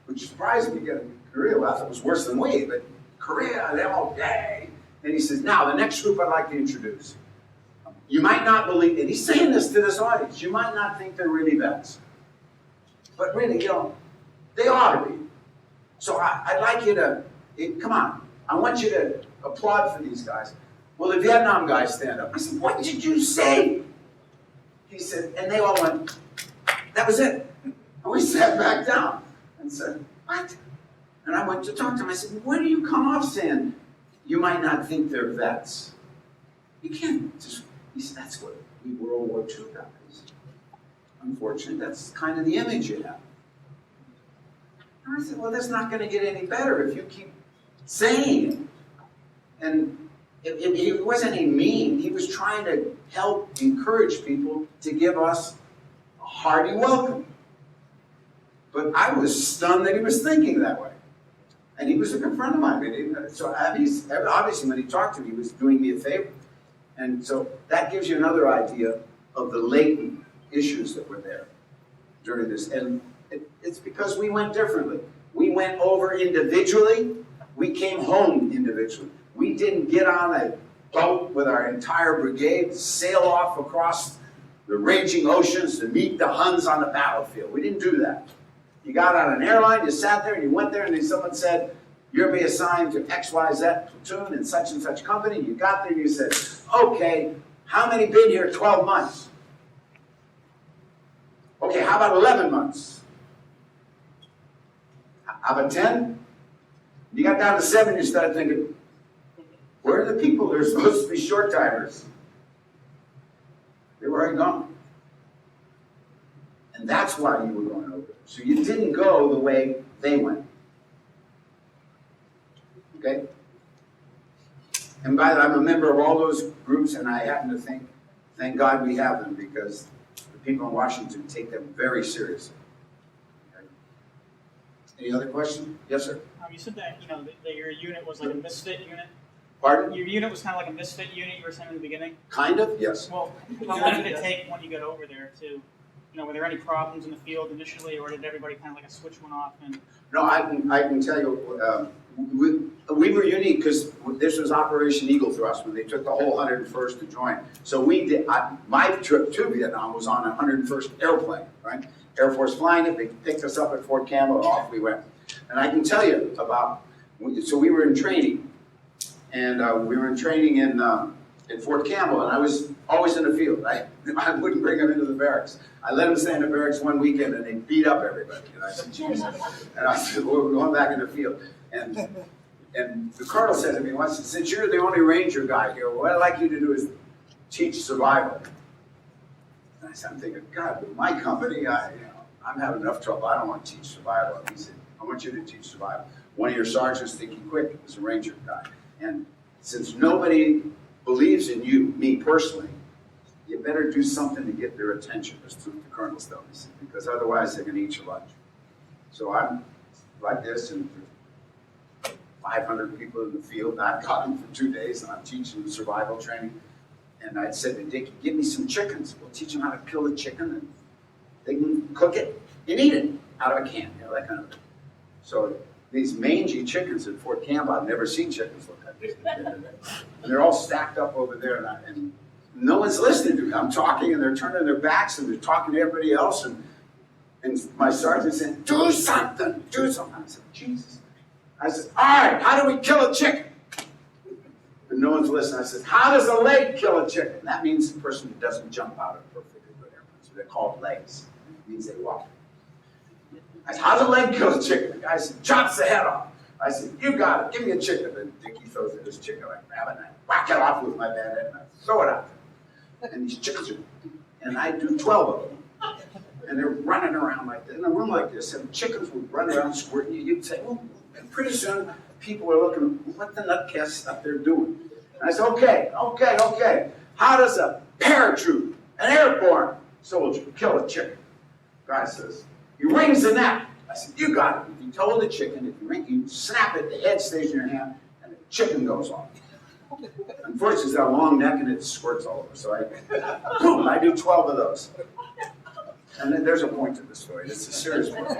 which surprised me, getting Korea, well, I thought it was worse than we, but Korea, they're all gay. And he says, now the next group I'd like to introduce. You might not believe, and he's saying this to this audience, you might not think they're really vets. But really, they ought to be. So I'd like you to, come on, I want you to applaud for these guys. Well, the Vietnam guys stand up. I said, what did you say? He said, and they all went, that was it. And we sat back down and said, what? And I went to talk to him. I said, where do you come off saying you might not think they're vets? You can't just, he said, that's what we World War II guys. Unfortunately, that's kind of the image you have. And I said, well, that's not going to get any better if you keep saying it. And it wasn't a mean. He was trying to help encourage people to give us a hearty welcome. But I was stunned that he was thinking that way. And he was a good friend of mine. So obviously when he talked to me, he was doing me a favor. And so that gives you another idea of the latent issues that were there during this. And it's because we went differently. We went over individually. We came home individually. We didn't get on a boat with our entire brigade, sail off across the raging oceans to meet the Huns on the battlefield. We didn't do that. You got on an airline, you sat there, and you went there, and then someone said, you're being assigned to XYZ platoon in such and such company. You got there, and you said, okay, how many been here 12 months? Okay, how about 11 months? How about 10? You got down to 7, you started thinking, where are the people that are supposed to be short timers? They were already gone. And that's why you were going over. So you didn't go the way they went. Okay? And by the way, I'm a member of all those groups, and I happen to think, thank God we have them, because the people in Washington take them very seriously. Okay? Any other questions? Yes, sir. You said that that your unit was like a misfit unit. Pardon? Your unit was kind of like a misfit unit. You were saying in the beginning. Kind of, yes. Well, how long did it take when you got over there to, were there any problems in the field initially, or did everybody kind of like a switch went off? And No, I can tell you, we were unique because this was Operation Eagle Thrust when they took the whole 101st to join. So we did. My trip to Vietnam was on a 101st airplane, right? Air Force flying it. They picked us up at Fort Campbell, and off we went. And I can tell you about. So we were in training. And we were in training in Fort Campbell, and I was always in the field. I wouldn't bring them into the barracks. I let them stay in the barracks one weekend, and they beat up everybody. And I said, Jesus. And I said, well, we're going back in the field. And the colonel said to me once, since you're the only ranger guy here, what I'd like you to do is teach survival. And I said, I'm thinking, God, with my company, I'm having enough trouble. I don't want to teach survival. He said, I want you to teach survival. One of your sergeants, Dickie Quick, was a ranger guy. And since nobody believes in you, me personally, you better do something to get their attention, as the colonel told me, because otherwise they're going to eat your lunch. So I'm like this, and 500 people in the field, and I've got them for 2 days, and I'm teaching them survival training. And I said to Dickie, give me some chickens. We'll teach them how to kill the chicken, and they can cook it and eat it out of a can, that kind of thing. So these mangy chickens at Fort Campbell, I've never seen chickens look like this. And they're all stacked up over there, and no one's listening to me. I'm talking, and they're turning their backs, and they're talking to everybody else, and my sergeant said, do something, do something. I said, Jesus. I said, all right, how do we kill a chicken? And no one's listening. I said, how does a leg kill a chicken? That means the person who doesn't jump out of a perfectly good airplane. So they're called legs. It means they walk. I said, how does a leg kill a chicken? The guy said, chops the head off. I said, you got it. Give me a chicken. And Dickie throws it this chicken. I grab it and I whack it off with my bayonet and I throw it out there. And these chickens are, and I do 12 of them. And they're running around like this, in a room like this, and chickens would run around squirting you. You'd say, well, and pretty soon people are looking, what the nutcase stuff they're doing? And I said, okay. How does a paratroop, an airborne soldier, kill a chicken? The guy says, he rings the neck. I said, you got it. If you told the chicken, if you ring, you snap it, the head stays in your hand, and the chicken goes off. Unfortunately, it's got a long neck and it squirts all over. So I do 12 of those. And then there's a point to the story. It's a serious point.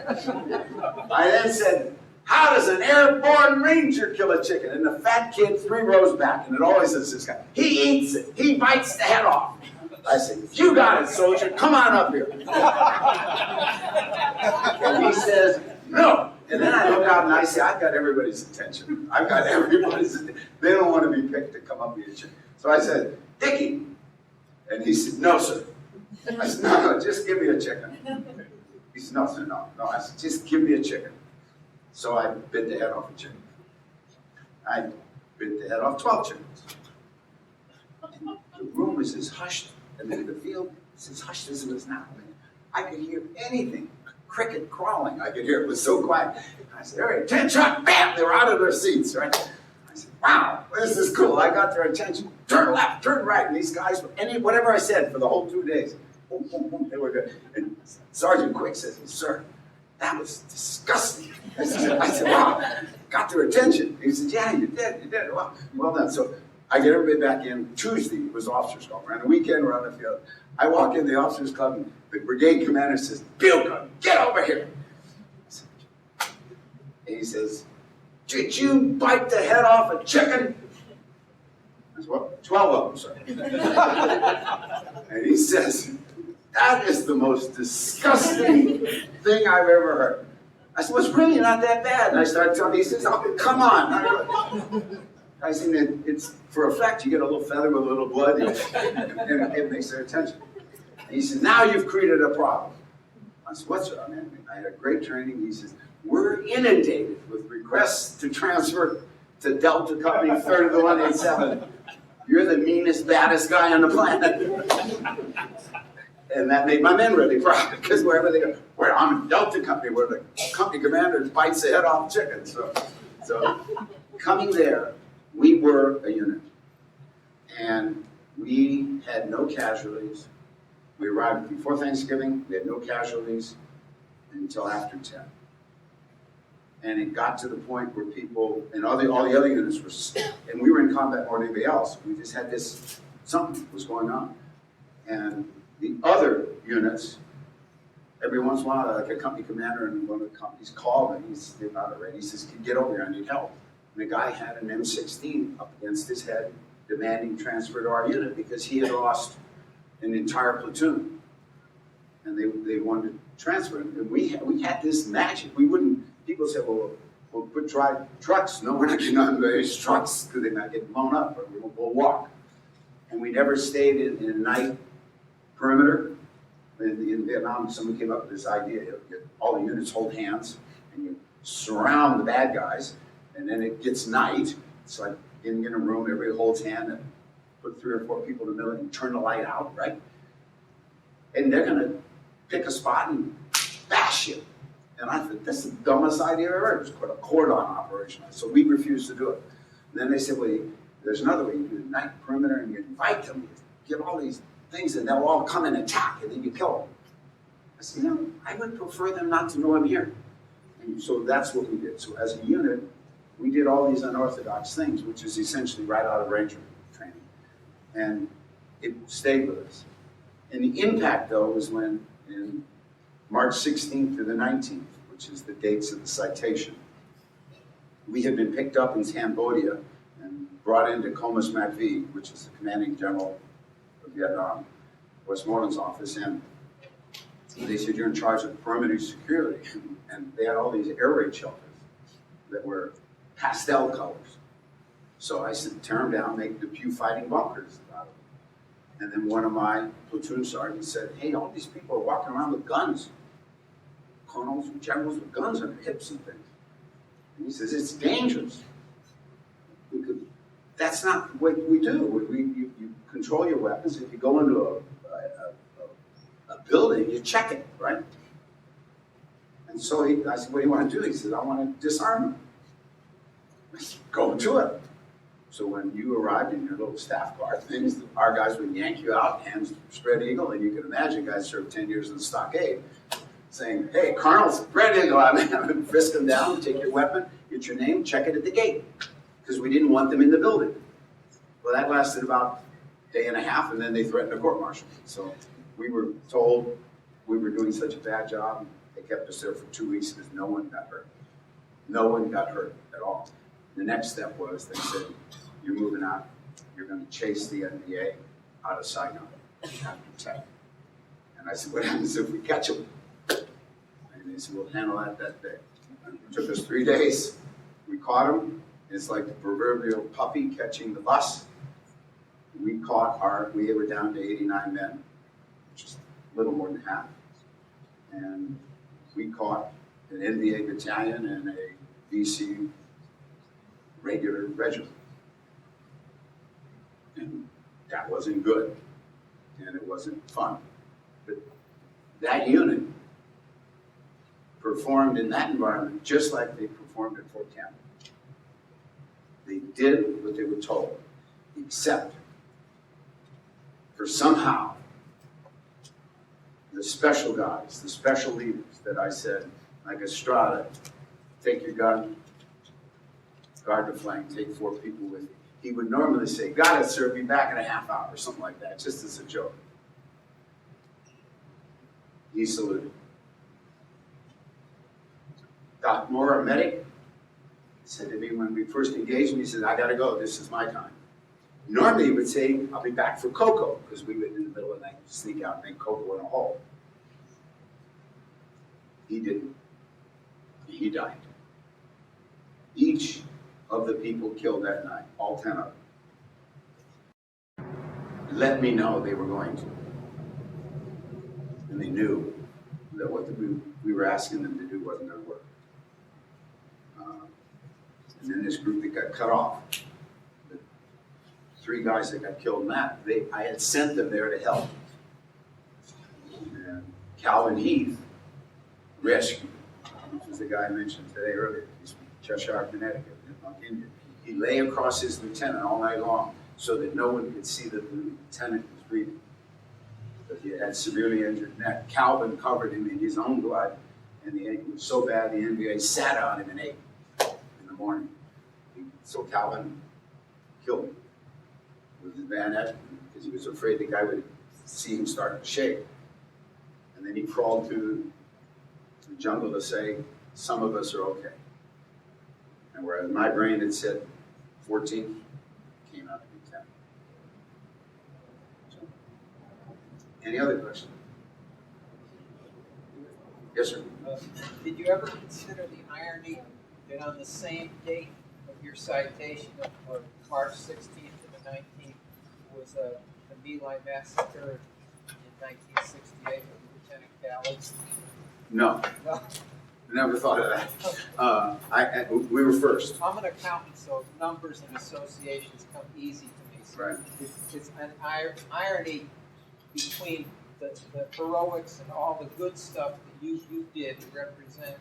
I then said, how does an airborne ranger kill a chicken? And the fat kid 3 rows back, and it always is this guy. He eats it. He bites the head off. I said, you got it, soldier. Come on up here. And he says, no. And then I look out and I say, I've got everybody's attention. I've got everybody's attention. They don't want to be picked to come up and eat you. So I said, Dickie. And he said, no, sir. I said, no, just give me a chicken. He said, no, sir, no. I said, just give me a chicken. So I bit the head off a chicken. I bit the head off 12 chickens. And the room was as hushed, and then the field was as hushed as it is now. I could hear anything. Cricket crawling, I could hear it. It was so quiet. I said, all right, 10 shot, bam, they were out of their seats, right? I said, wow, this is cool. I got their attention. Turn left, turn right, and these guys, whatever I said for the whole 2 days, boom, boom, boom, they were good. And Sergeant Quick says, sir, that was disgusting. I said, wow, got their attention. He said, yeah, you did. Well done. So I get everybody back in. Tuesday was officers' club. We're on the weekend, we're on the field. I walk in the officers' club, and the brigade commander says, Bucha, get over here. And he says, did you bite the head off a chicken? I said, what? 12 of them, sir. And he says, that is the most disgusting thing I've ever heard. I said, well, it's really not that bad. And I started telling him, he says, oh, come on. I said, it's for effect. You get a little feather with a little blood, and it makes their attention. And he said, now you've created a problem. I said, what's up, man? I had a great training. He says, we're inundated with requests to transfer to Delta Company 3rd of the 187. You're the meanest, baddest guy on the planet. And that made my men really proud, because wherever they go, where I'm Delta Company, where the company commander bites the head off chickens. So coming there, we were a unit. And we had no casualties. We arrived before Thanksgiving. We had no casualties until after 10. And it got to the point where people, and all the other units were, and we were in combat more than anybody else. We just had this, something was going on. And the other units, every once in a while, like a company commander in one of the companies called me, he's about it ready. He says, get over here, I need help. And the guy had an M16 up against his head, demanding transfer to our unit because he had lost an entire platoon. And they wanted to transfer him. And we had this magic. We wouldn't, people said, well, we'll put drive trucks. No, we're not getting on those trucks because they might get blown up, but we'll walk. And we never stayed in a night perimeter. In Vietnam, someone came up with this idea, all the units hold hands, and you surround the bad guys, and then it gets night. It's like getting in a room, everybody holds hand, and put 3 or 4 people in the middle and turn the light out, right? And they're gonna pick a spot and bash you. And I thought, this is the dumbest idea I've ever heard. It was called a cordon operation. So we refused to do it. And then they said, well, there's another way. You do the night perimeter, and you invite them, you give all these things, and they'll all come and attack, and then you kill them. I said, I would prefer them not to know I'm here. And so that's what we did. So as a unit, we did all these unorthodox things, which is essentially right out of Ranger training. And it stayed with us. And the impact, though, was when in March 16th to the 19th, which is the dates of the citation, we had been picked up in Cambodia and brought into Comas MacVie, which is the commanding general of Vietnam, Westmoreland's office, and they said, you're in charge of perimeter security. And they had all these air raid shelters that were pastel colors. So I said, tear them down, make the Pew fighting bunkers out of them. And then one of my platoon sergeants said, hey, all these people are walking around with guns. Colonels and generals with guns on their hips and things. And he says, it's dangerous. That's not what we do. You control your weapons. If you go into a building, you check it, right? And so I said, what do you want to do? He said, I want to disarm them. I said, go to it. So when you arrived in your little staff car things, our guys would yank you out, hands spread eagle, and you can imagine guys served 10 years in the stockade, saying, hey, Colonel, spread eagle, I'm frisk them down, take your weapon, get your name, check it at the gate, because we didn't want them in the building. Well, that lasted about a day and a half, and then they threatened a court-martial. So we were told we were doing such a bad job, they kept us there for 2 weeks because no one got hurt. No one got hurt at all. The next step was they said, you're moving out. You're going to chase the NVA out of Saigon after 10. And I said, what happens if we catch them? And they said, we'll handle that day. And it took us 3 days. We caught them. It's like the proverbial puppy catching the bus. We were down to 89 men, which is a little more than half. And we caught an NVA battalion and a VC regular regiment. And that wasn't good, and it wasn't fun. But that unit performed in that environment just like they performed at Fort Campbell. They did what they were told, except for somehow the special guys, the special leaders that I said, like Estrada, take your gun, guard the flank, take 4 people with you. He would normally say, got it, sir, be back in a half hour, or something like that, just as a joke. He saluted. Doc Moore, our medic, said to me when we first engaged him, he said, I gotta go, this is my time. Normally he would say, I'll be back for cocoa, because we would in the middle of the night sneak out and make cocoa in a hole. He didn't. He died. Each of the people killed that night, all 10 of them, let me know they were going to. And they knew that what we were asking them to do wasn't going to work. And then this group that got cut off, the 3 guys that got killed in that, I had sent them there to help. And Calvin Heath rescued, which was the guy I mentioned today earlier. He's from Cheshire, Connecticut, India. He lay across his lieutenant all night long so that no one could see that the lieutenant was breathing. But he had severely injured neck. Calvin covered him in his own blood, and the ache was so bad the NVA sat on him and ate in the morning. So Calvin killed him with his bayonet because he was afraid the guy would see him start to shake. And then he crawled through the jungle to say, some of us are okay. And whereas my brain had said 14, came out to be 10. So, any other questions? Yes, sir. Did you ever consider the irony that on the same date of your citation of March 16th to the 19th was the My Lai massacre in 1968 with Lieutenant Calloway? No. No. Never thought of that. We were first. I'm an accountant, so numbers and associations come easy to me. So Right. It's an irony between the heroics and all the good stuff that you did to represent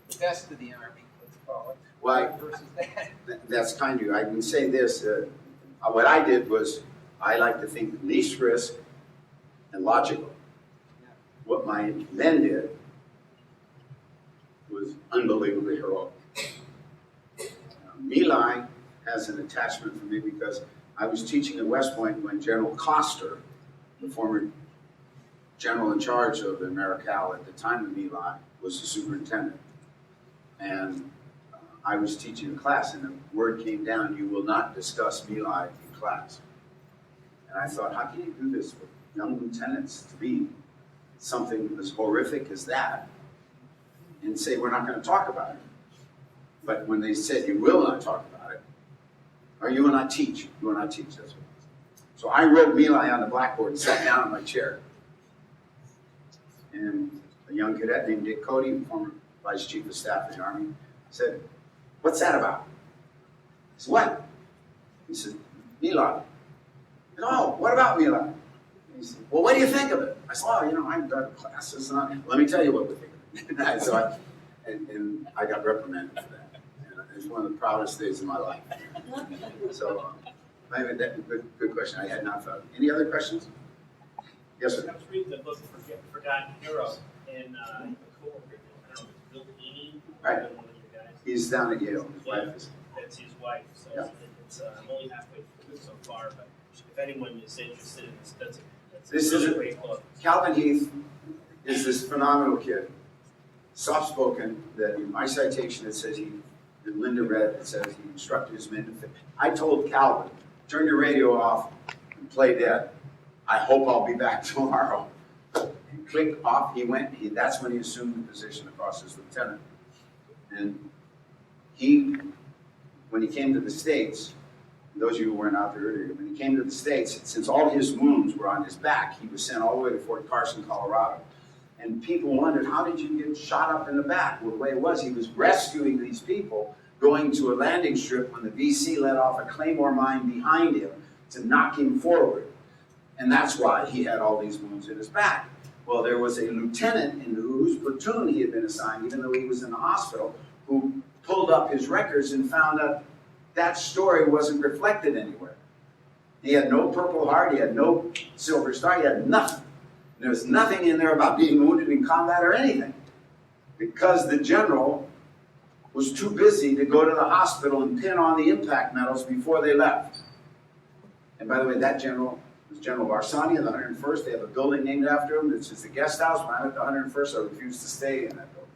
the best of the Army, let's call it, Well, versus that. that's kind of you. I can say this. What I did was, I like to think least risk and logical. Yeah. What my men did was unbelievably heroic. My Lai has an attachment for me because I was teaching at West Point when General Coster, the former general in charge of the Americal at the time of My Lai, was the superintendent. And I was teaching a class, and the word came down, you will not discuss My Lai in class. And I thought, how can you do this with young lieutenants to be something as horrific as that and say we're not going to talk about it? But when they said you will not talk about it, or you will not teach, you will not teach, that's what it was. So I wrote My Lai on the blackboard and sat down in my chair. And a young cadet named Dick Cody, former Vice Chief of Staff of the Army, said, what's that about? I said, what? He said, My Lai. I said, oh, what about My Lai? He said, well, what do you think of it? I said, oh, I've done classes. And let me tell you what we think of it. So and I got reprimanded for that. And it's one of the proudest days of my life. So, maybe that's a good question. I had not thought. Any other questions? Yes, sir. I was reading the book Forgotten Hero, and a coworker, I don't know, Bill Heaney, Right. one of your guys. He's down at Yale. His wife is. That's his wife, so Yeah. it's I'm only halfway through so far, but if anyone is interested in this, that's This a is really a- great book. Calvin Heath is this phenomenal kid. soft-spoken, that in my citation it says that Linda read, it says he instructed his men to fit. I told Calvin, turn your radio off and play dead. I hope I'll be back tomorrow. And click off, he went, that's when he assumed the position across as lieutenant. And when he came to the States, those of you who weren't out there earlier, when he came to the States, since all his wounds were on his back, he was sent all the way to Fort Carson, Colorado. And people wondered, how did you get shot up in the back? Well, the way it was, he was rescuing these people, going to a landing strip when the VC let off a claymore mine behind him to knock him forward. And that's why he had all these wounds in his back. Well, there was a lieutenant in whose platoon he had been assigned, even though he was in the hospital, who pulled up his records and found out that story wasn't reflected anywhere. He had no Purple Heart, he had no Silver Star, he had nothing. There was nothing in there about being wounded in combat or anything, because the general was too busy to go to the hospital and pin on the impact medals before they left. And by the way, that general was General Barsani of the 101st. They have a building named after him. It's just a guest house. When I went to the 101st, I refused to stay in that building,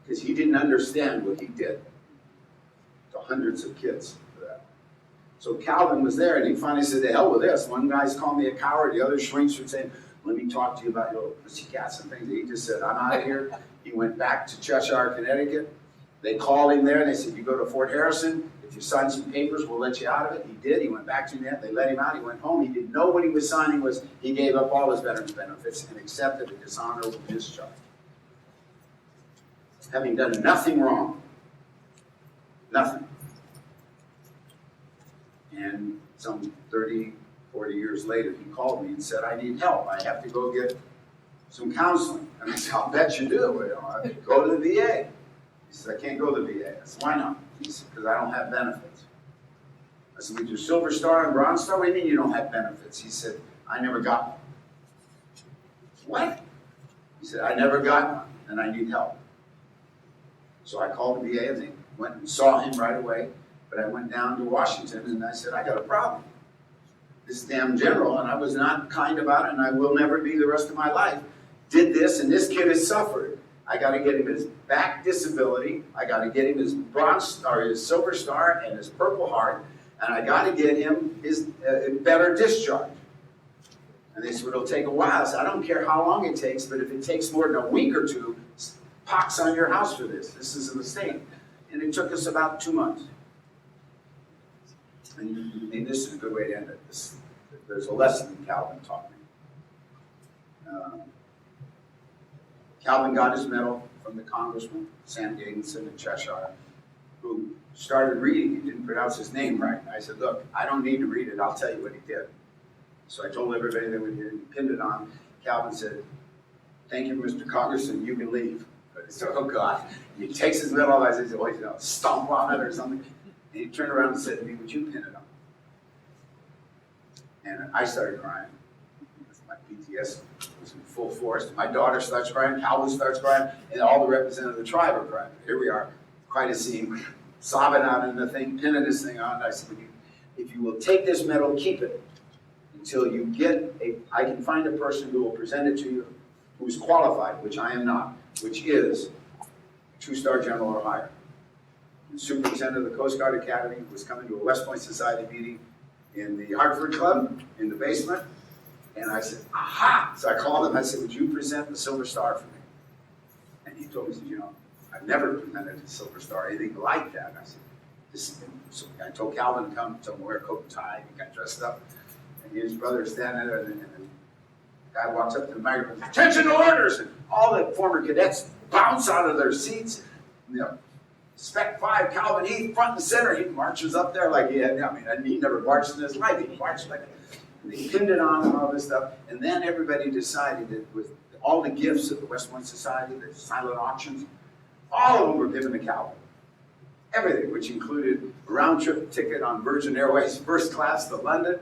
because he didn't understand what he did to hundreds of kids for that. So Calvin was there, and he finally said, "To hell with this." One guy's called me a coward, the other shrinks from saying, "Let me talk to you about your pussycats and things." And he just said, "I'm out of here." He went back to Cheshire, Connecticut. They called him there, and they said, "You go to Fort Harrison. If you sign some papers, we'll let you out of it." He did. He went back to that. They let him out. He went home. He didn't know what he was signing was. He gave up all his veterans benefits and accepted a dishonorable discharge, having done nothing wrong. Nothing. And some 30, 40 years later, he called me and said, "I need help. I have to go get some counseling." And I said, "I'll bet you do. I go to the VA." He said, "I can't go to the VA." I said, "Why not?" He said, "Because I don't have benefits." I said, "With your Silver Star and Bronze Star, what do you mean you don't have benefits?" He said, "I never got one." "What?" He said, "I never got one, and I need help." So I called the VA, and they went and saw him right away. But I went down to Washington, and I said, "I got a problem. This damn general," and I was not kind about it, and I will never be the rest of my life, did this, and this kid has suffered. I got to get him his back disability. I got to get him his Bronze Star, his Silver Star, and his Purple Heart, and I got to get him his better discharge. And they said, "Well, it'll take a while." I said, "I don't care how long it takes, but if it takes more than a week or two, pox on your house for this. This is a mistake." And it took us about 2 months. And this is a good way to end it. There's a lesson Calvin taught me. Calvin got his medal from the congressman, Sam Gadenson in Cheshire, who started reading. He didn't pronounce his name right. I said, "Look, I don't need to read it. I'll tell you what he did." So I told everybody that we did. He pinned it on. Calvin said, "Thank you, Mr. Congressman. You can leave." But he said, "Oh, God." He takes his medal. I said, "Well, stomp on it or something." And he turned around and said to me, "Would you pin it on?" And I started crying. My PTS was in full force. My daughter starts crying, Calvin starts crying, and all the representatives of the tribe are crying. Here we are, quite a scene, sobbing out in the thing, pinning this thing on. I said, "If you will take this medal, keep it until you get I can find a person who will present it to you who's qualified," which I am not, which is 2-star general or higher. The superintendent of the Coast Guard Academy was coming to a West Point Society meeting in the Hartford Club in the basement, and I said, "Aha!" So I called him. I said, "Would you present the Silver Star for me?" And he told me, he said, "I've never presented a Silver Star, anything like that." I said, So I told Calvin to come, told him to wear a coat and tie. He got dressed up, and his brother was standing there, and the guy walks up to the microphone, "Attention to orders!" And all the former cadets bounce out of their seats. Spec 5, Calvin Heath, front and center. He marches up there like he had, he never marched in his life. He marched like, and they pinned it on and all this stuff. And then everybody decided that with all the gifts of the West Point Society, the silent auctions, all of them were given to Calvin. Everything, which included a round-trip ticket on Virgin Airways first class to London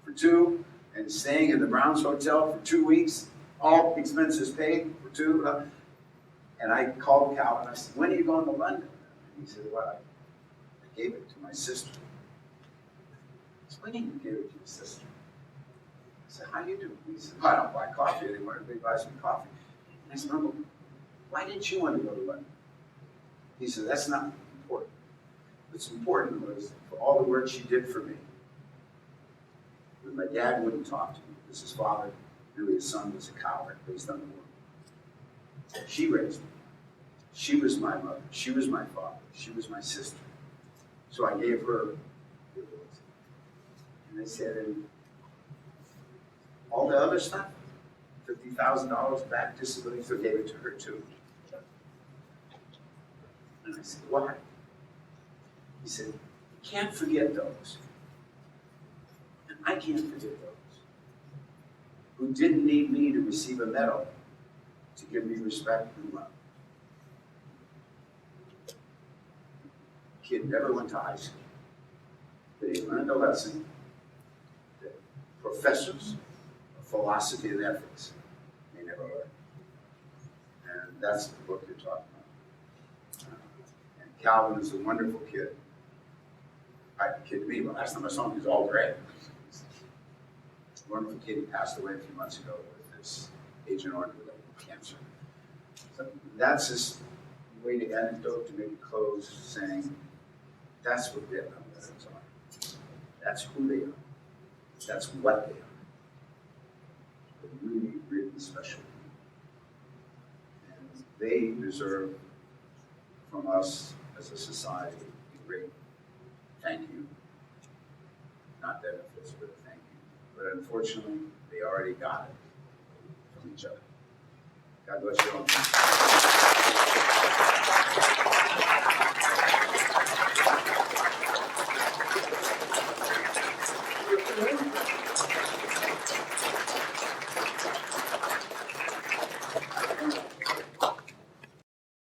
for 2, and staying in the Browns Hotel for 2 weeks, all expenses paid for 2. And I called Calvin. I said, "When are you going to London?" He said, "Well, I gave it to my sister." I said, "When did you give it to your sister?" I said, "How do you do?" He said, "Well, I don't buy coffee anymore. Everybody buys me coffee." I said, Uncle, why didn't you want to go to London? He said, that's not important. What's important was for all the work she did for me. When my dad wouldn't talk to me because his father knew his son was a coward based on the war. She raised me. She was my mother. She was my father. She was my sister. So I gave her the ability. And I said, and all the other stuff, $50,000 back disability, so I gave it to her too. And I said, why? He said, you can't forget those. And I can't forget those. Who didn't need me to receive a medal to give me respect and love. Kid never went to high school. But he learned a lesson that professors of philosophy and ethics may never learn. And that's the book you're talking about. And Calvin is a wonderful kid. A kid to me, but last time I saw him, he was all gray. Wonderful kid. He passed away a few months ago with this Agent Orange-related cancer. So that's his way to anecdote to maybe close, saying that's what Vietnam veterans are. That's who they are. That's what they are. They're really, really special people. And they deserve from us as a society a great thank you. Not benefits, but a thank you. But unfortunately, they already got it from each other. God bless you all.